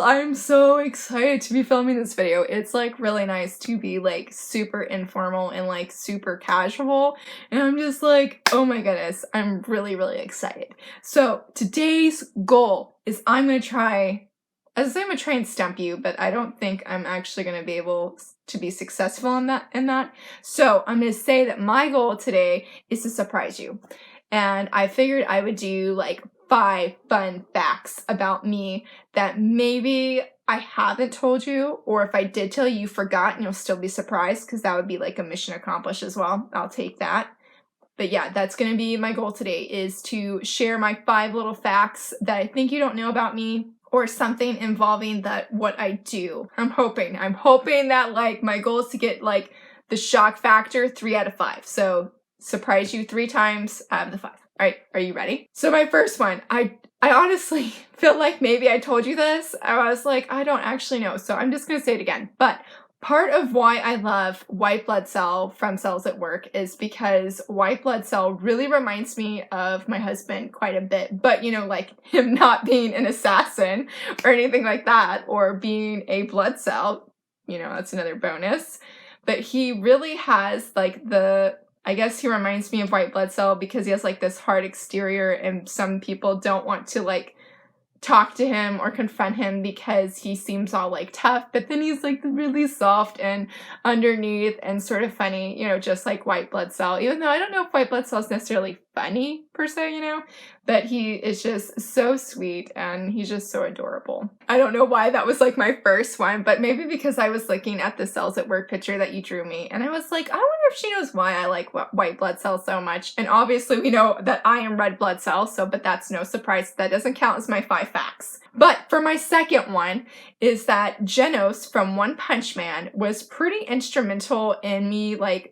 I'm so excited to be filming this video. It's like really nice to be like super informal and like super casual. And I'm just like, oh my goodness, I'm really, really excited. So today's goal is I'm going to try, as I say, I'm going to try and stump you, but I don't think I'm actually going to be able to be successful in that. So I'm going to say that my goal today is to surprise you. And I figured I would do like 5 fun facts about me that maybe I haven't told you, or if I did tell you, you forgot and you'll still be surprised, because that would be like a mission accomplished as well. I'll take that. But yeah, that's going to be my goal today, is to share my 5 little facts that I think you don't know about me, or something involving what I do. I'm hoping that like my goal is to get like the shock factor 3 out of 5. So surprise you 3 times out of the 5. All right, are you ready? So my first one, I honestly feel like maybe I told you this. I was like, I don't actually know, so I'm just gonna say it again. But part of why I love white blood cell from Cells at Work is because white blood cell really reminds me of my husband quite a bit. But you know, like him not being an assassin or anything like that, or being a blood cell, you know, that's another bonus. But he really has like I guess he reminds me of white blood cell because he has like this hard exterior, and some people don't want to like talk to him or confront him because he seems all like tough, but then he's like really soft and underneath and sort of funny, you know, just like white blood cell. Even though I don't know if white blood cell is necessarily funny per se, you know, but he is just so sweet and he's just so adorable. I don't know why that was like my first one, but maybe because I was looking at the Cells at Work picture that you drew me, and I was like, I wonder if she knows why I like white blood cell so much. And obviously we know that I am red blood cell, so but that's no surprise. That doesn't count as my 5 facts. But for my second one is that Genos from One Punch Man was pretty instrumental in me like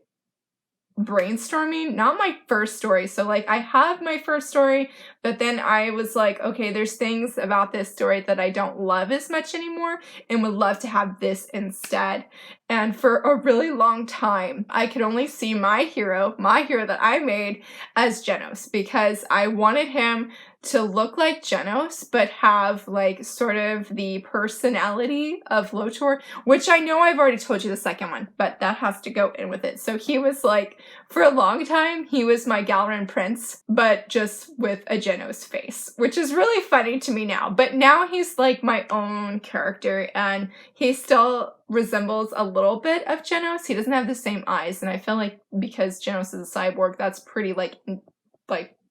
brainstorming, not my first story. So like I have my first story, but then I was like, okay, there's things about this story that I don't love as much anymore and would love to have this instead. And for a really long time, I could only see my hero that I made, as Genos, because I wanted him to look like Genos, but have like sort of the personality of Lotor, which I know I've already told you the second one, but that has to go in with it. So he was like, for a long time, he was my Galran Prince, but just with a Genos face, which is really funny to me now. But now he's like my own character, and he still resembles a little bit of Genos. He doesn't have the same eyes, and I feel like because Genos is a cyborg, that's pretty like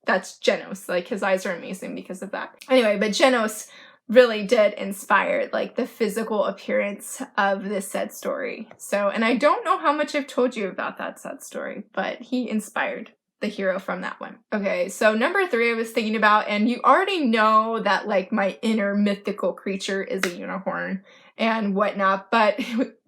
that's Genos. Like his eyes are amazing because of that. Anyway, but Genos really did inspire like the physical appearance of this said story. So, and I don't know how much I've told you about that said story, but he inspired the hero from that one. Okay, so number 3 I was thinking about, and you already know that like my inner mythical creature is a unicorn and whatnot, but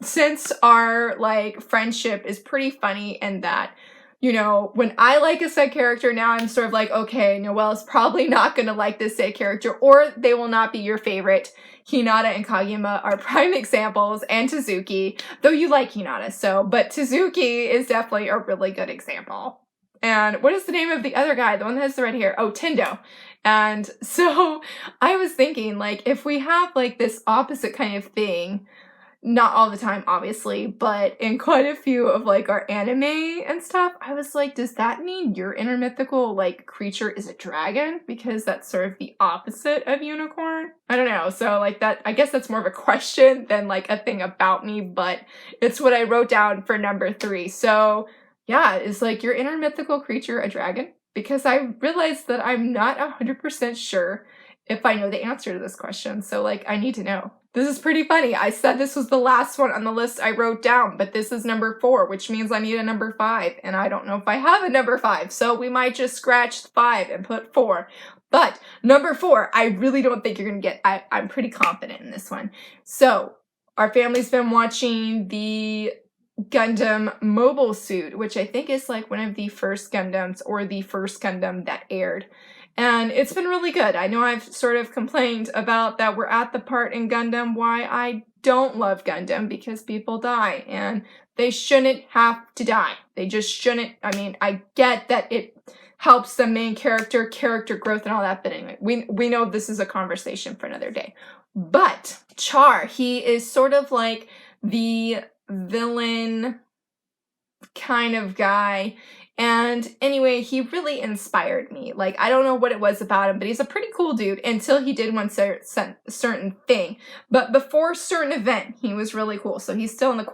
since our like friendship is pretty funny, and that, you know, when I like a said character, now I'm sort of like, okay, Noelle is probably not going to like this said character, or they will not be your favorite. Hinata and Kageyama are prime examples, and Tezuki, though you like Hinata, so, but Tezuki is definitely a really good example. And what is the name of the other guy, the one that has the red hair? Oh, Tendo. And so I was thinking, like, if we have like this opposite kind of thing, not all the time, obviously, but in quite a few of like our anime and stuff, I was like, does that mean your inner mythical like creature is a dragon? Because that's sort of the opposite of unicorn. I don't know. So like that, I guess that's more of a question than like a thing about me, but it's what I wrote down for number 3. So yeah, is like your inner mythical creature a dragon? Because I realized that I'm not 100% sure if I know the answer to this question. So like, I need to know. This is pretty funny. I said this was the last one on the list I wrote down, but this is number 4, which means I need a number 5, and I don't know if I have a number 5, so we might just scratch 5 and put 4. But number 4, I really don't think you're gonna get. I'm pretty confident in this one. So our family's been watching the Gundam Mobile Suit, which I think is like one of the first Gundams, or the first Gundam that aired. And it's been really good. I know I've sort of complained about that we're at the part in Gundam why I don't love Gundam, because people die, and they shouldn't have to die. They just shouldn't. I mean, I get that it helps the main character growth and all that, but anyway, we know this is a conversation for another day. But Char. He is sort of like the villain kind of guy. And anyway, he really inspired me. Like, I don't know what it was about him, but he's a pretty cool dude until he did one certain thing. But before certain event, he was really cool. So he's still in the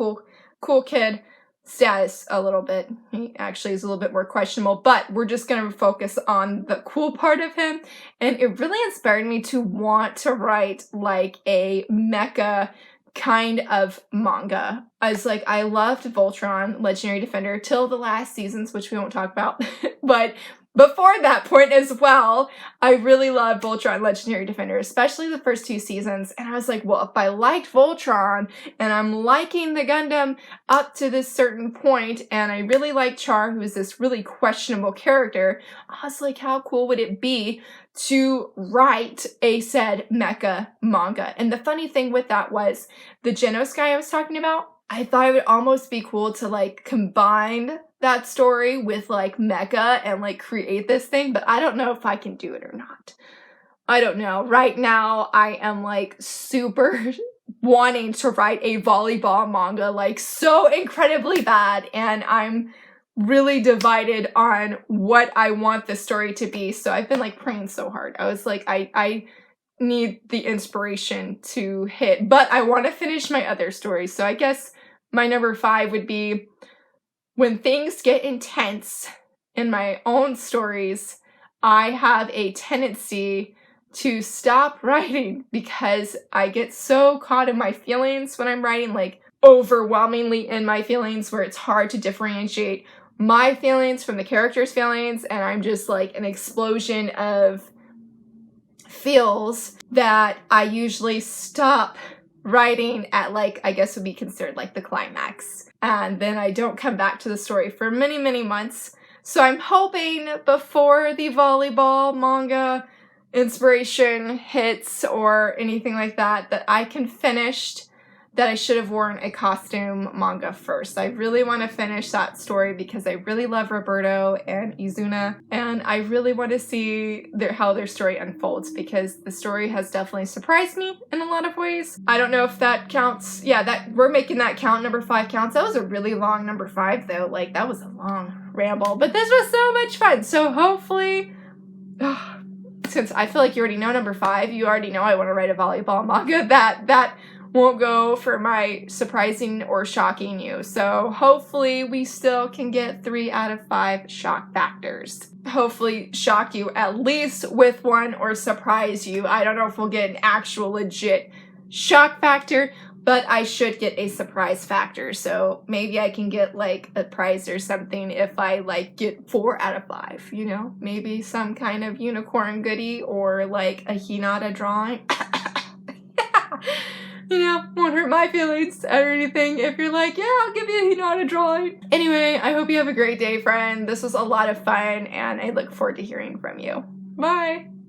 cool kid status a little bit. He actually is a little bit more questionable, but we're just going to focus on the cool part of him. And it really inspired me to want to write like a mecha kind of manga. I loved Voltron, Legendary Defender, till the last seasons, which we won't talk about. But before that point as well, I really loved Voltron, Legendary Defender, especially the first 2 seasons. And I was like, well, if I liked Voltron and I'm liking the Gundam up to this certain point, and I really like Char, who is this really questionable character, I was like, how cool would it be to write a said mecha manga? And the funny thing with that was the Genos guy I was talking about, I thought it would almost be cool to like combine that story with like mecha and like create this thing, but I don't know if I can do it or not. I don't know. Right now I am like super wanting to write a volleyball manga like so incredibly bad, and I'm really divided on what I want the story to be. So I've been like praying so hard. I was like, I need the inspiration to hit, but I want to finish my other stories. So I guess my number 5 would be when things get intense in my own stories, I have a tendency to stop writing because I get so caught in my feelings when I'm writing, like overwhelmingly in my feelings, where it's hard to differentiate my feelings from the character's feelings, and I'm just like an explosion of feels that I usually stop writing at like, I guess would be considered like the climax. And then I don't come back to the story for many, many months. So I'm hoping before the volleyball manga inspiration hits or anything like that, that I can finish, that I should have worn a costume manga first. I really want to finish that story because I really love Roberto and Izuna, and I really want to see how their story unfolds because the story has definitely surprised me in a lot of ways. I don't know if that counts. Yeah, that we're making that count. Number 5 counts. That was a really long number 5 though. Like that was a long ramble, but this was so much fun. So hopefully, since I feel like you already know number 5, you already know I want to write a volleyball manga. That won't go for my surprising or shocking you. So hopefully we still can get 3 out of 5 shock factors. Hopefully shock you at least with one or surprise you. I don't know if we'll get an actual legit shock factor, but I should get a surprise factor. So maybe I can get like a prize or something if I like get 4 out of 5, you know? Maybe some kind of unicorn goodie or like a Hinata drawing. You know, won't hurt my feelings or anything if you're like, yeah, I'll give you a Hinata drawing. Anyway, I hope you have a great day, friend. This was a lot of fun, and I look forward to hearing from you. Bye!